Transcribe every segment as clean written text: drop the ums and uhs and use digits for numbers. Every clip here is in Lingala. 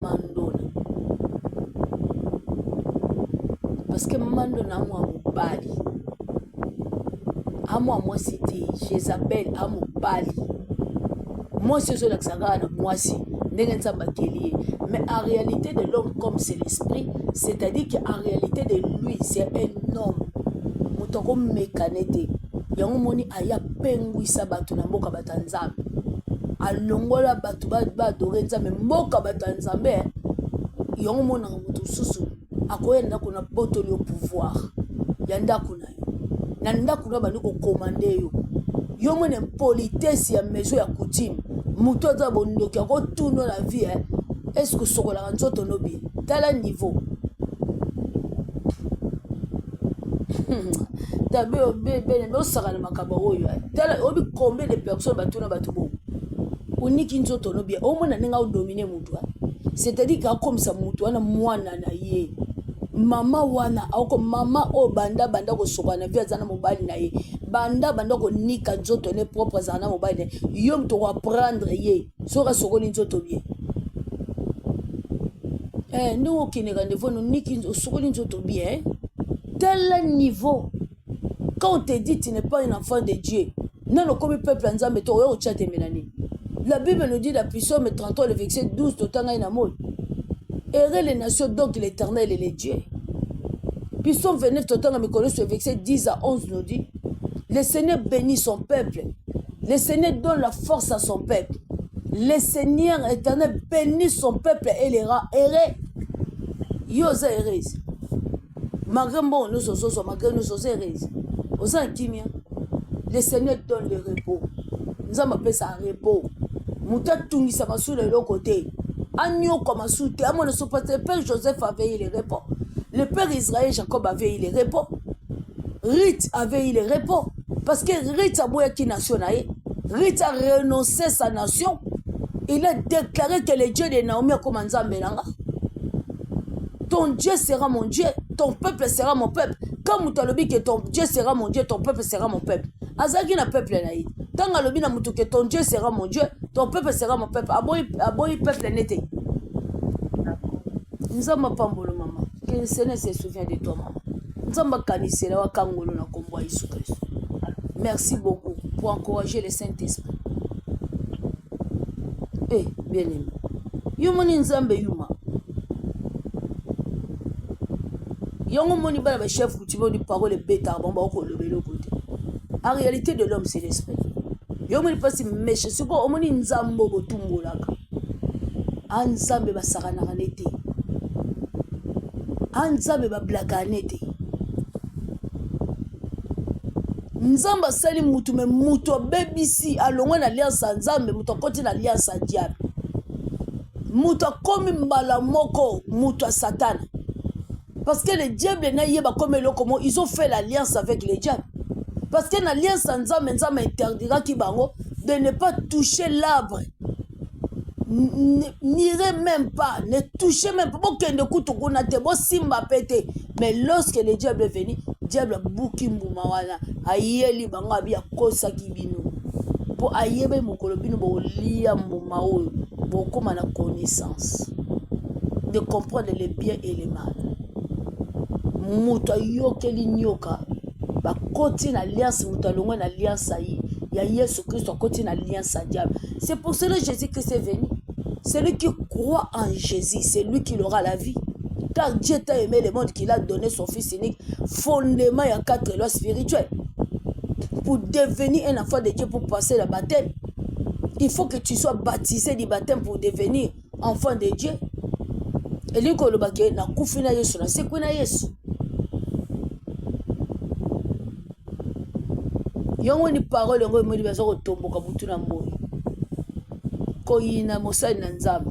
Mandona. Parce que Mandona, moi, mon bali. À moi, c'était Jézabel, à mon bali. Moi, c'est ce que ça gagne, moi, si. Mais en réalité de l'homme, comme c'est l'esprit, c'est-à-dire qu'en réalité de lui, c'est un homme. Mutoko mécanité. Yango moni aya penguisa batu na mboka batanzambe. Alongola batu ba dorenza me mboka batanzambe. Yango mona mutu susu akoyenda kuna botoli au pouvoir. Yanda kuna yo. Na ndakuna bandi ko commander yo. Yo mona politesse ya maison ya coutume. Mutu aza bondoki ko tuno la vie. Est-ce que sokola nzoto no bien? Tel niveau. Combien de personnes c'est-à-dire que comme ça mama wana ako mama o banda ko sokana via zana mobile na ye banda ko nika nzoto ne propre zana mobile yo mto ko apprendre ye soka sokoli nzoto bien nous qui ne rendez-vous nous niki sokoli nzoto bien tel niveau. Quand on te dit tu n'es pas un enfant de Dieu, non, comme peuple ensemble, la Bible nous dit la puissance 33, le verset 12, tout en amour. Errez les nations, donc l'éternel et les dieux. Puissance 29, tout en me connaît, le verset 10 à 11 nous dit le Seigneur bénit son peuple, le Seigneur donne la force à son peuple, le Seigneur éternel bénit son peuple et les rend errés. Yosa errés. Malgré bon, nous sommes malgré nous sommes errés. Le Seigneur donne le repos. Nous avons appelé ça repos. Mouta tungi ça va sur le côté. Agneau comme un soute. À mon le Père Joseph a veillé le repos. Le Père Israël Jacob a veillé le repos. Rite a veillé le repos. Parce que Rite a boyé qui nation. Rite a renoncé à sa nation. Il a déclaré que le Dieu de Naomi a commencé à mélanger. Ton Dieu sera mon Dieu. Ton peuple sera mon peuple. Comme tu as dit que ton Dieu sera mon Dieu, ton peuple sera mon peuple. Azaki na peuple naïd. Tant que tu as dit que ton Dieu sera mon Dieu, ton peuple sera mon peuple. Aboyi peuple n'était. Nous avons pas mbolo maman. Que le Seigneur se souvient de toi maman. Nous avons kanissé la wakangolo na kombo Jésus Christ. Merci beaucoup pour encourager le Saint-Esprit. Bien aimé. Yumoni nzambe yuma. Yongo moni bala ba chef coutumier di parole bêta bon ba ko lebelo côté. En réalité de l'homme c'est l'esprit. Yongo ni pasi meche siko omoni nzambo botumbulaka. Anzambe ba sakana kanete. Anzambe ba blakanete. Nzamba sali mutu me mutu bebisi alongwa na alliance nzambe mutu koti na alliance diable. Mutu komi mbala moko mutu satana. Parce que les diables ils ont fait l'alliance avec les diables. Parce que l'alliance Nzambe interdira de ne pas toucher l'arbre. N'irez même pas, ne touchez même pas. Mais lorsque le diable est venu, le diable a bouki mboumawana. Ayeli banga bia kosa kibino. Pour ayebe mokolobino bo lia mboumao. Beaucoup na connaissance. De comprendre le bien et le mal. Muta yokeli nyoka ba koti na alliance muta longwa na alliance ayi ya Yesu Christ koti na alliance à diable. C'est pour cela que Jésus Christ est venu. Celui qui croit en Jésus, c'est lui qui aura la vie. Car Dieu t'a aimé le monde qu'il a donné son fils unique, fondement il y a 4 lois spirituelles. Pour devenir un enfant de Dieu, pour passer le baptême, il faut que tu sois baptisé du baptême pour devenir enfant de Dieu. Et lui ko lobake na kufina Yesu na sekuna Yesu. Yongo ni parole ngo mo libazo ko tomboka mutu na mboyi. Ko yina mosali na nzambe.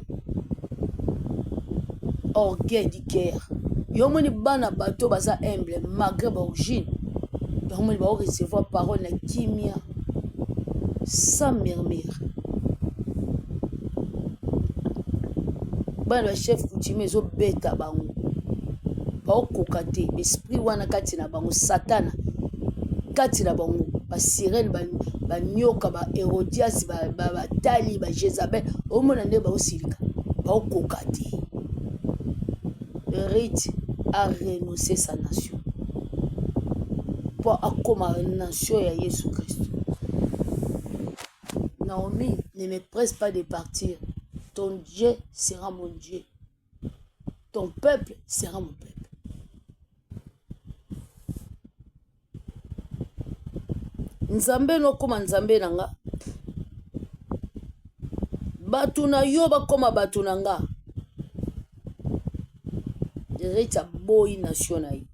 Orgueil du cœur. Yongo ni bana bato baza humble malgré ba origine. Yongo ni ba recevoir parole na kimia sans murmure. Bana chef coutumier zo beta bango. Ba okokate esprit wana kati na bango satana. Kati na bango ba sirène ba nyoka ba Hérodias ba Tali ba Jézabel omona nde ba osilika baokoka te. Ruth a renoncé sa nation pour akoma nation ya Yesu Christ. Naomi, ne me presse pas de partir. Ton Dieu sera mon Dieu. Ton peuple sera mon peuple. Nzambe no koma nzambe nanga. Batu na yo bakoma batu nanga. Direct a boy nation na yi.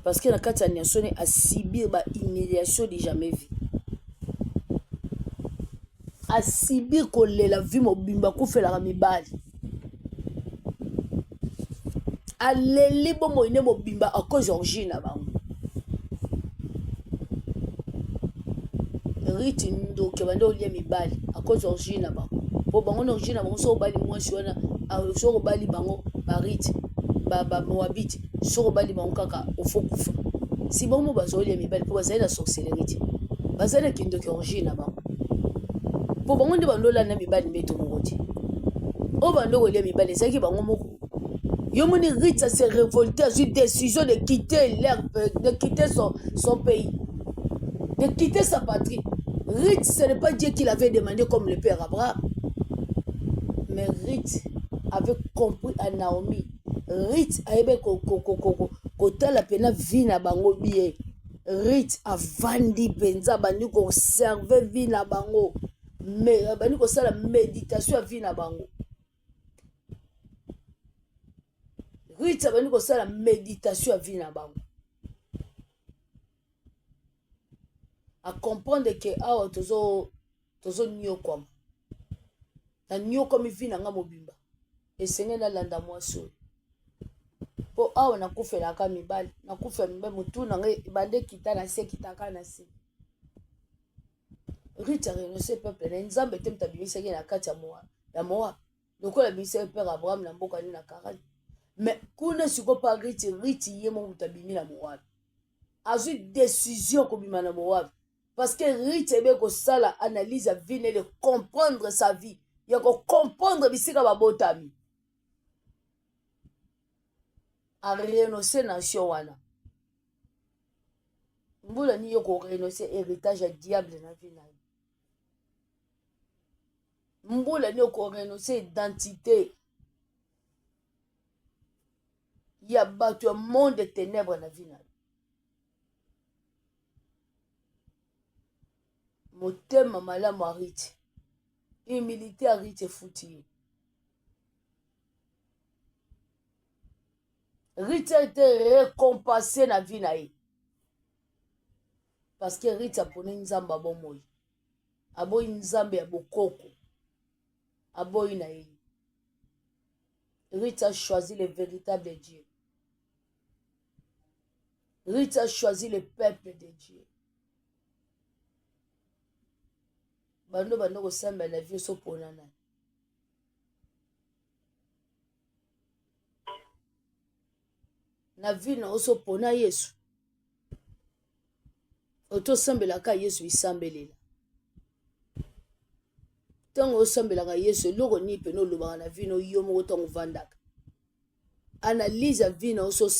Parce que na kati ya nation a subir ba humiliation de jamais vu. A subir kolela vi mobimba kufela mibali. A leli bo moine mobimba a cause origine na bango. Riti ndo ke bande olie mibali a cause origine na bango. Po bango na origine na bango so bali mwasi wana so bali bango bariti ba moabiti so bali bango kaka ofokufa. Si bango bazolie mibali po bazali na sorcellerie. Bazali kindo ke origine na bango. Po bango ndi bandola na mibali meto mokoti. O bando olie mibali ezaki bango moko. Yomoni Rita s'est révolté à une décision de quitter de quitter son pays, de quitter sa patrie. Rita, ce n'est pas Dieu qui l'avait demandé comme le père Abraham. Mais Rita avait compris à Naomi. Rita avait côté la peine vie na bango bien. Rita a vendu benza bandi ko serve vie na bango. Mais bandi ko sala méditation à vie na bango. Rita a venu la méditation à vie na bango. À comprendre que awa tozo nyo comme. Na nyo comme vie na nga mobimba. Et senge na landa mwaso. Po awa na kufela ka mibali, na kufela mbe mutu na nge bande kita na se kitaka na se. Rita renonce peuple na nzambe te mtabimisa ke na kati ya Moab. Lokola bise père Abraham na mboka ni na Karani. Mais kuna siko pa Riti yemo mutabimi na Moab. Azu décision ko bima na Moab parce que Riti ebe ko sala analyse à vie de comprendre sa vie. Ya ko comprendre bisika babotami. A renoncer nation wana. Mbula ni yo ko renoncer héritage à diable na vie na. Mbula ni yo ko renoncer identité. Il y a battu un monde de ténèbres dans la vie. Mon thème, maman, ma Riti. Humilité à Riti foutu. Riti a été récompensé dans la vie. Parce que Riti a pris une zamba bon moi. Abo une zamba ya bokoko. Abo une aïe. Riti a choisi le véritable Dieu. Rita a choisi le peuple de Dieu. Bando ko samba na vie so ponana. Na vie na oso pona Yesu. Oto sambela ka Yesu isambelela. Tango sambela ka Yesu loko ni pe no lobaka na vie no yo moko tango vandaka. Analyse a vie na oso